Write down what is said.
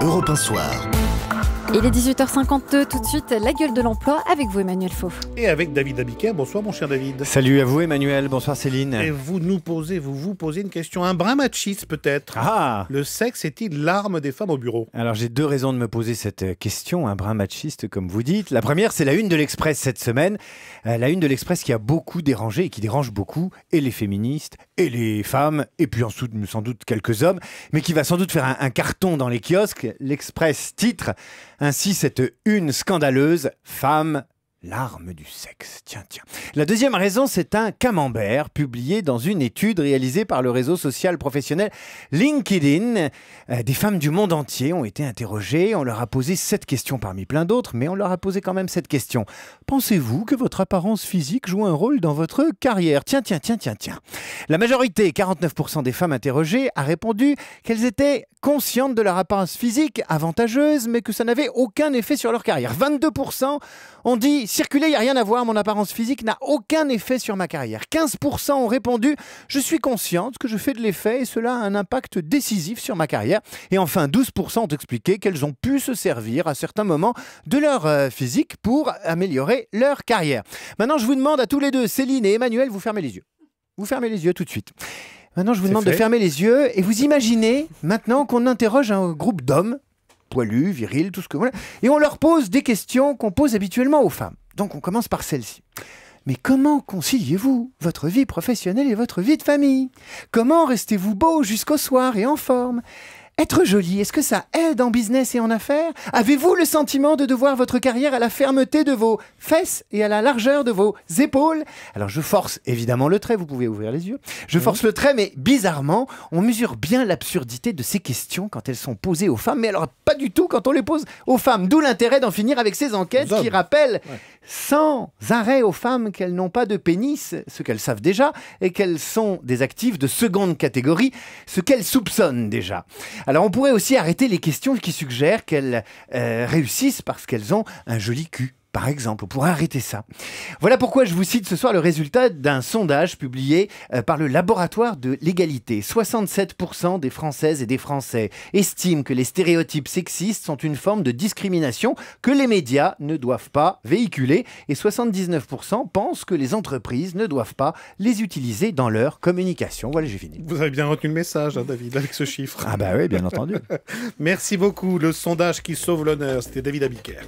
Europe 1 Soir. Il est 18h52, tout de suite, la gueule de l'emploi avec vous Emmanuel Faux. Et avec David Abiker. Bonsoir mon cher David. Salut à vous Emmanuel, bonsoir Céline. Et vous vous posez une question un brin machiste peut-être. Ah, Le sexe est-il l'arme des femmes au bureau? alors j'ai deux raisons de me poser cette question, un brin machiste comme vous dites. La première, c'est la une de l'Express cette semaine. La une de l'Express qui a beaucoup dérangé et qui dérange beaucoup, et les féministes, et les femmes, et puis ensuite sans doute quelques hommes, mais qui va sans doute faire un carton dans les kiosques. L'Express titre ainsi cette une scandaleuse: femme, l'arme du sexe. Tiens. La deuxième raison, c'est un camembert publié dans une étude réalisée par le réseau social professionnel LinkedIn. Des femmes du monde entier ont été interrogées. On leur a posé 7 questions parmi plein d'autres, mais on leur a posé quand même cette question. Pensez-vous que votre apparence physique joue un rôle dans votre carrière? Tiens. La majorité, 49% des femmes interrogées, a répondu qu'elles étaient conscientes de leur apparence physique avantageuse, mais que ça n'avait aucun effet sur leur carrière. 22% ont dit: circuler, il n'y a rien à voir, mon apparence physique n'a aucun effet sur ma carrière. 15% ont répondu: je suis consciente que je fais de l'effet et cela a un impact décisif sur ma carrière. Et enfin, 12% ont expliqué qu'elles ont pu se servir à certains moments de leur physique pour améliorer leur carrière. Maintenant, je vous demande à tous les deux, Céline et Emmanuel, vous fermez les yeux. Vous fermez les yeux tout de suite. Maintenant, je vous demande de fermer les yeux et vous imaginez maintenant qu'on interroge un groupe d'hommes, poilus, virils, tout ce que voilà, et on leur pose des questions qu'on pose habituellement aux femmes. Donc on commence par celle-ci. Mais comment conciliez-vous votre vie professionnelle et votre vie de famille? Comment restez-vous beau jusqu'au soir et en forme? Être joli, est-ce que ça aide en business et en affaires? Avez-vous le sentiment de devoir votre carrière à la fermeté de vos fesses et à la largeur de vos épaules? Alors je force évidemment le trait, vous pouvez ouvrir les yeux. Je force le trait, mais bizarrement, on mesure bien l'absurdité de ces questions quand elles sont posées aux femmes, mais alors pas du tout quand on les pose aux femmes. D'où l'intérêt d'en finir avec ces enquêtes qui rappellent sans arrêt aux femmes qu'elles n'ont pas de pénis, ce qu'elles savent déjà, et qu'elles sont des actives de seconde catégorie, ce qu'elles soupçonnent déjà. Alors on pourrait aussi arrêter les questions qui suggèrent qu'elles réussissent parce qu'elles ont un joli cul. Par exemple, on pourrait arrêter ça. Voilà pourquoi je vous cite ce soir le résultat d'un sondage publié par le laboratoire de l'égalité. 67% des Françaises et des Français estiment que les stéréotypes sexistes sont une forme de discrimination que les médias ne doivent pas véhiculer. Et 79% pensent que les entreprises ne doivent pas les utiliser dans leur communication. Voilà, j'ai fini. Vous avez bien retenu le message, hein, David, avec ce chiffre. Ah bah oui, bien entendu. Merci beaucoup. Le sondage qui sauve l'honneur, c'était David Abiker.